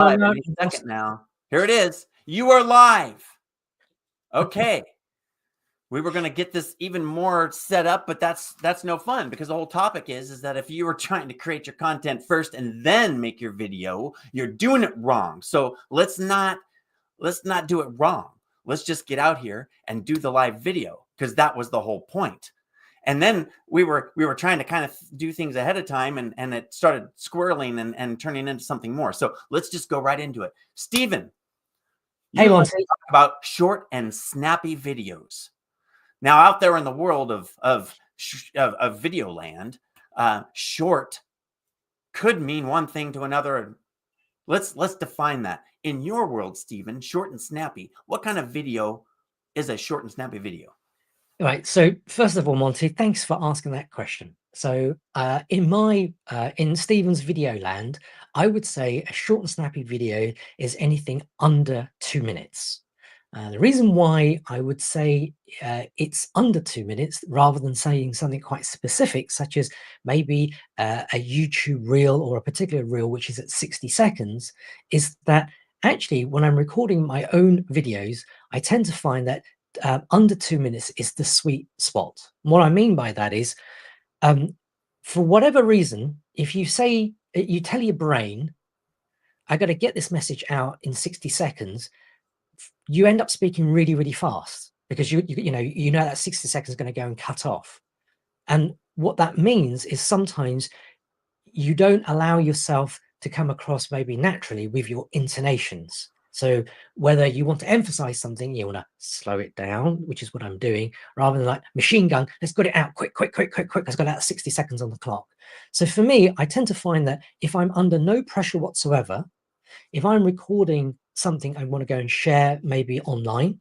Live any second now. Here it is. You are live. Okay. We were going to get this even more set up, but that's no fun, because the whole topic is that if you were trying to create your content first and then make your video, you're doing it wrong. So let's not do it wrong. Let's just get out here and do the live video, because that was the whole point. And then we were trying to kind of do things ahead of time, and it started squirreling and turning into something more. So let's just go right into it. Steven, hey, you want to talk about short and snappy videos. Now, out there in the world of video land, short could mean one thing to another. Let's define that. In your world, Steven, short and snappy, what kind of video is a short and snappy video? Right. So first of all, Monty, thanks for asking that question. So in Steven's video land, I would say a short and snappy video is anything under 2 minutes. The reason why I would say it's under 2 minutes rather than saying something quite specific, such as maybe a YouTube reel or a particular reel which is at 60 seconds, is that actually when I'm recording my own videos, I tend to find that under 2 minutes is the sweet spot. What I mean by that is, for whatever reason, if you tell your brain, I got to get this message out in 60 seconds, you end up speaking really, really fast, because you know that 60 seconds is going to go and cut off. And what that means is sometimes you don't allow yourself to come across maybe naturally with your intonations. So whether you want to emphasize something, you want to slow it down, which is what I'm doing, rather than like machine gun, let's get it out quick. Let's get out 60 seconds on the clock. So for me, I tend to find that if I'm under no pressure whatsoever, if I'm recording something I want to go and share maybe online,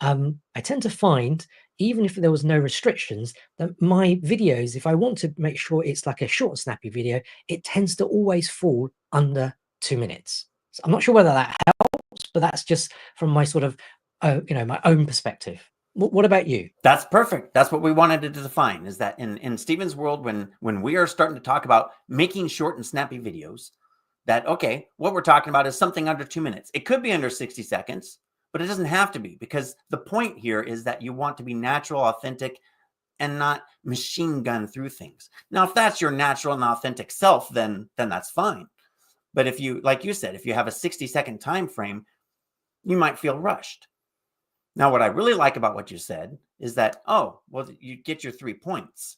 I tend to find, even if there was no restrictions, that my videos, if I want to make sure it's like a short snappy video, it tends to always fall under 2 minutes. So I'm not sure whether that helps, but that's just from my sort of, my own perspective. What about you? That's perfect. That's what we wanted to define, is that in Steven's world, when we are starting to talk about making short and snappy videos, that, okay, what we're talking about is something under 2 minutes. It could be under 60 seconds, but it doesn't have to be, because the point here is that you want to be natural, authentic, and not machine gun through things. Now, if that's your natural and authentic self, then that's fine. But if you, like you said, if you have a 60-second time frame, you might feel rushed. Now, what I really like about what you said is that, oh, well, you get your 3 points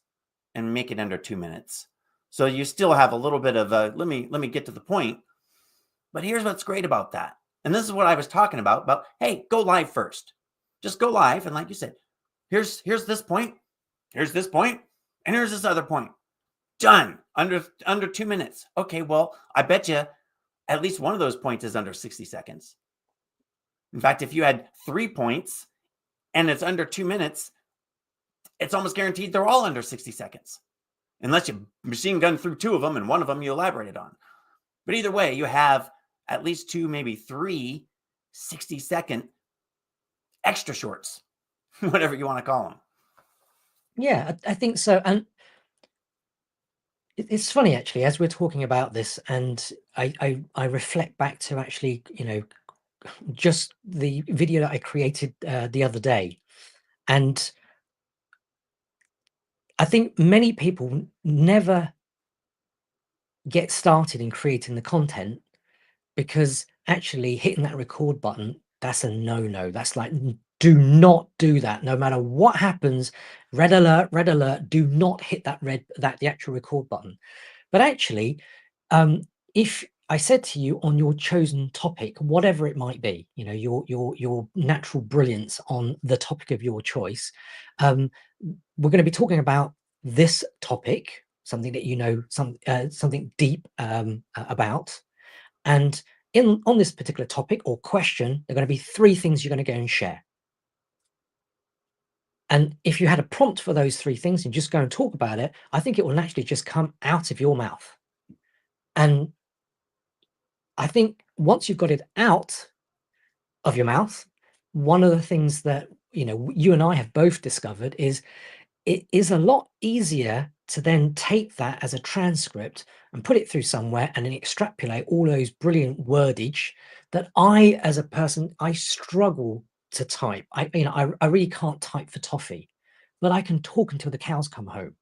and make it under 2 minutes. So you still have a little bit of a, let me get to the point. But here's what's great about that. And this is what I was talking about, hey, go live first. Just go live. And like you said, here's this point, here's this point, and here's this other point. Done. Under 2 minutes. Okay, well, I bet you at least one of those points is under 60 seconds. In fact, if you had 3 points and it's under 2 minutes, it's almost guaranteed they're all under 60 seconds. Unless you machine gun through 2 of them and one of them you elaborated on. But either way, you have at least 2, maybe 3 60-second extra shorts, whatever you want to call them. Yeah, I think so. And it's funny, actually, as we're talking about this, and I reflect back to actually, just the video that I created the other day. And I think many people never get started in creating the content, because actually hitting that record button, that's a no-no. That's like, do not do that. No matter what happens, red alert, do not hit the actual record button. But actually, if I said to you on your chosen topic, whatever it might be, your natural brilliance on the topic of your choice, we're going to be talking about this topic, something that something deep about, and on this particular topic or question, there are going to be 3 things you're going to go and share. And if you had a prompt for those 3 things and just go and talk about it, I think it will naturally just come out of your mouth. And I think once you've got it out of your mouth, one of the things that you and I have both discovered is it is a lot easier to then take that as a transcript and put it through somewhere and then extrapolate all those brilliant wordage that I, as a person, I struggle to type. I really can't type for toffee, but I can talk until the cows come home.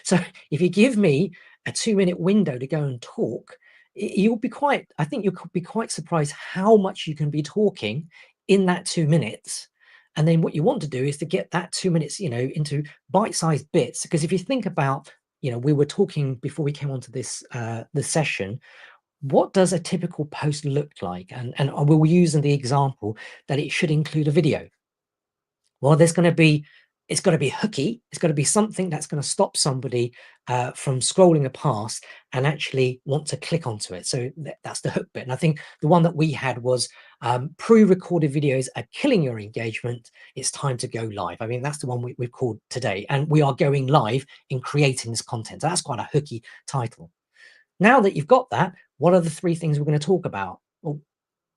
So if you give me a 2-minute window to go and talk, you'll be quite, I think you'll be quite surprised how much you can be talking in that 2 minutes. And then what you want to do is to get that 2 minutes, into bite-sized bits. Because if you think about, we were talking before we came onto this session, what does a typical post look like? And we'll use in the example that it should include a video. Well, it's got to be hooky. It's got to be something that's going to stop somebody from scrolling past and actually want to click onto it. So that's the hook bit. And I think the one that we had was pre-recorded videos are killing your engagement. It's time to go live. I mean, that's the one we've called today. And we are going live in creating this content. So that's quite a hooky title. Now that you've got that, what are the 3 things we're going to talk about? Well,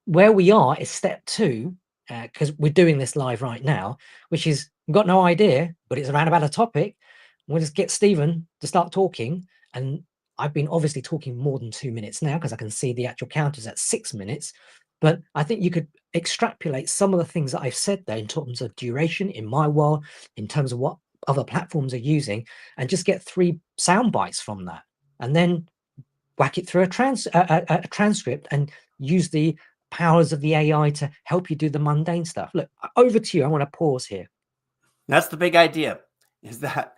where we are is step 2, because we're doing this live right now, which is we've got no idea, but it's around about a topic. We'll just get Stephen to start talking. And I've been obviously talking more than 2 minutes now because I can see the actual counters at 6 minutes. But I think you could extrapolate some of the things that I've said there in terms of duration in my world, in terms of what other platforms are using, and just get 3 sound bites from that. And then whack it through a transcript and use the powers of the AI to help you do the mundane stuff. Look, over to you. I want to pause here. That's the big idea, is that,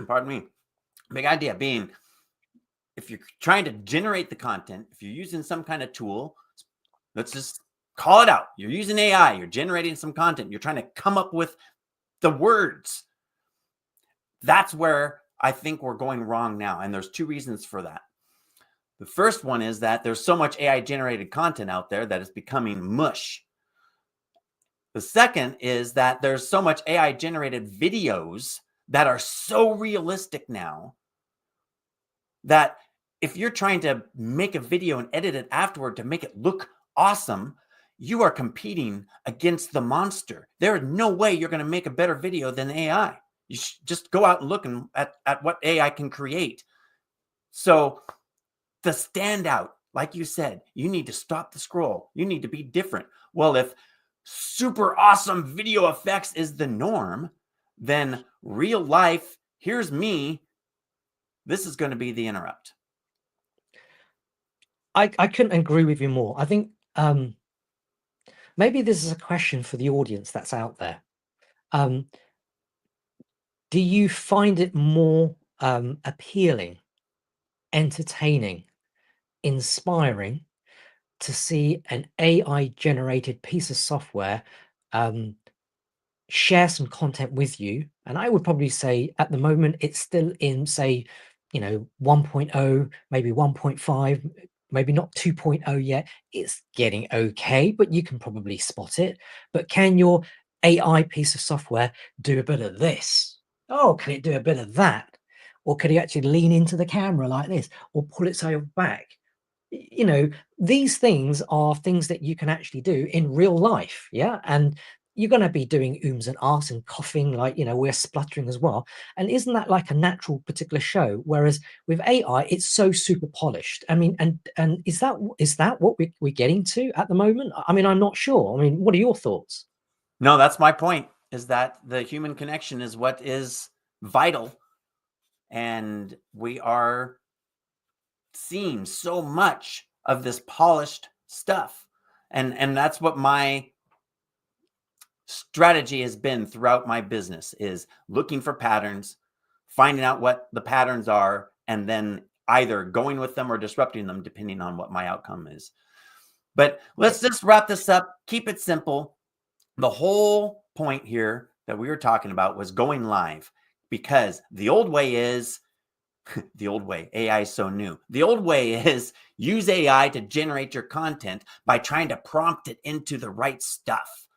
pardon me, big idea being, if you're trying to generate the content, if you're using some kind of tool, let's just call it out. You're using AI, you're generating some content, you're trying to come up with the words. That's where I think we're going wrong now. And there's 2 reasons for that. The first one is that there's so much AI generated content out there that it's becoming mush. The second is that there's so much AI generated videos that are so realistic now that if you're trying to make a video and edit it afterward to make it look awesome, you are competing against the monster. There is no way you're going to make a better video than AI. You should just go out and look at what AI can create. So the standout, like you said, you need to stop the scroll. You need to be different. Well, if super awesome video effects is the norm, then real life, here's me, this is going to be the interrupt. I couldn't agree with you more. I think maybe this is a question for the audience that's out there. Do you find it more appealing, entertaining, inspiring to see an AI generated piece of software share some content with you? And I would probably say at the moment it's still in, say, 1.0, maybe 1.5, maybe not 2.0 yet. It's getting okay, but you can probably spot it. But can your AI piece of software do a bit of this? Oh, can it do a bit of that? Or could you actually lean into the camera like this or pull itself back? These things are things that you can actually do in real life. Yeah. And you're going to be doing ooms and ahs and coughing, like, we're spluttering as well. And isn't that like a natural particular show? Whereas with AI, it's so super polished. I mean, and is that what we're getting to at the moment? I mean, I'm not sure. I mean, what are your thoughts? No, that's my point, is that the human connection is what is vital. And we are seeing so much of this polished stuff. And that's what my strategy has been throughout my business, is looking for patterns, finding out what the patterns are, and then either going with them or disrupting them, depending on what my outcome is. But let's just wrap this up. Keep it simple. The whole point here that we were talking about was going live, because the old way is the old way. AI is so new. The old way is use AI to generate your content by trying to prompt it into the right stuff,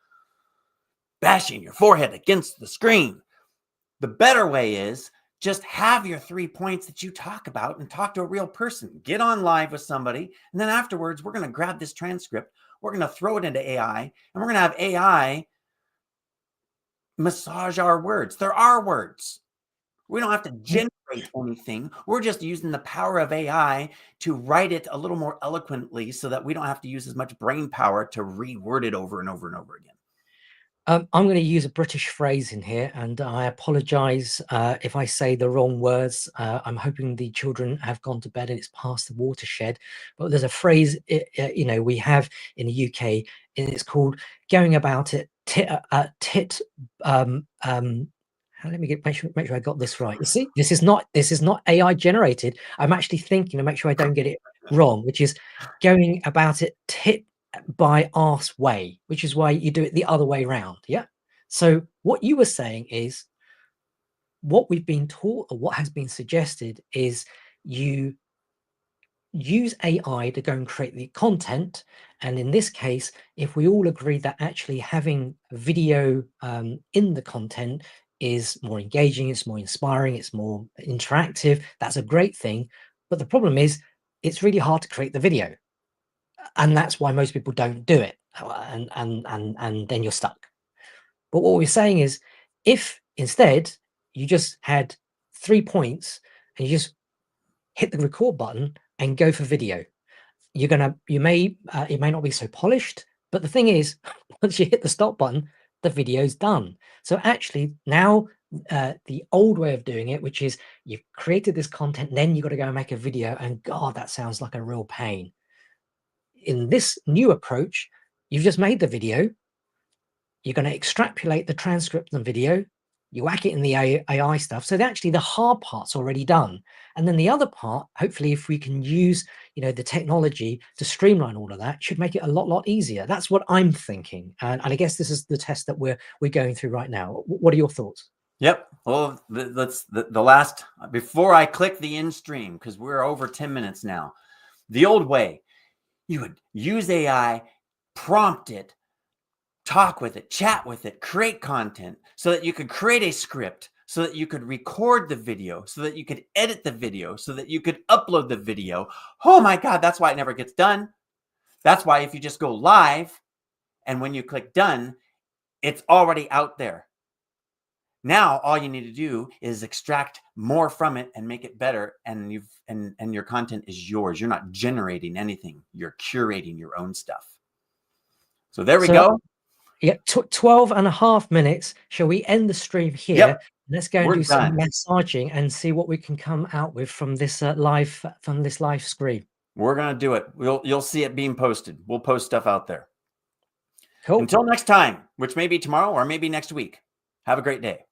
bashing your forehead against the screen. The better way is just have your 3 points that you talk about and talk to a real person. Get on live with somebody. And then afterwards, we're going to grab this transcript. We're going to throw it into AI, and we're going to have AI massage our words. They're our words. We don't have to Yeah. generate anything. We're just using the power of AI to write it a little more eloquently so that we don't have to use as much brain power to reword it over and over and over again. I'm going to use a British phrase in here, and I apologize if I say the wrong words. I'm hoping the children have gone to bed and it's past the watershed. But there's a phrase, we have in the UK, and it's called "going about it tit." Let me make sure I got this right. You see, this is not AI generated. I'm actually thinking to make sure I don't get it wrong, which is going about it tit by arse way, which is why you do it the other way around. Yeah. So what you were saying is what we've been taught, or what has been suggested, is you use AI to go and create the content. And in this case, if we all agree that actually having video in the content is more engaging, it's more inspiring, it's more interactive, that's a great thing. But the problem is it's really hard to create the video, and that's why most people don't do it, and then you're stuck. But what we're saying is, if instead you just had 3 points and you just hit the record button and go for video, it may not be so polished, but the thing is, once you hit the stop button, the video's done. So actually now, the old way of doing it, which is you've created this content, then you've got to go and make a video, and God, that sounds like a real pain. In this new approach, you've just made the video, you're going to extrapolate the transcript and video, you whack it in the AI stuff. So actually the hard part's already done. And then the other part, hopefully, if we can use, the technology to streamline all of that, should make it a lot easier. That's what I'm thinking. And I guess this is the test that we're going through right now. What are your thoughts? Yep. Well, that's the last, before I click the in stream, because we're over 10 minutes now. The old way, you would use AI, prompt it, talk with it, chat with it, create content so that you could create a script, so that you could record the video, so that you could edit the video, so that you could upload the video. Oh my God, that's why it never gets done. That's why if you just go live and when you click done, it's already out there. Now all you need to do is extract more from it and make it better, and your content is yours. You're not generating anything. You're curating your own stuff. So there we go. Yeah, 12 and a half minutes. Shall we end the stream here? Yep. Let's go and do some massaging and see what we can come out with from this live stream. We're gonna do it. You'll see it being posted. We'll post stuff out there. Cool. Until next time, which may be tomorrow or maybe next week. Have a great day.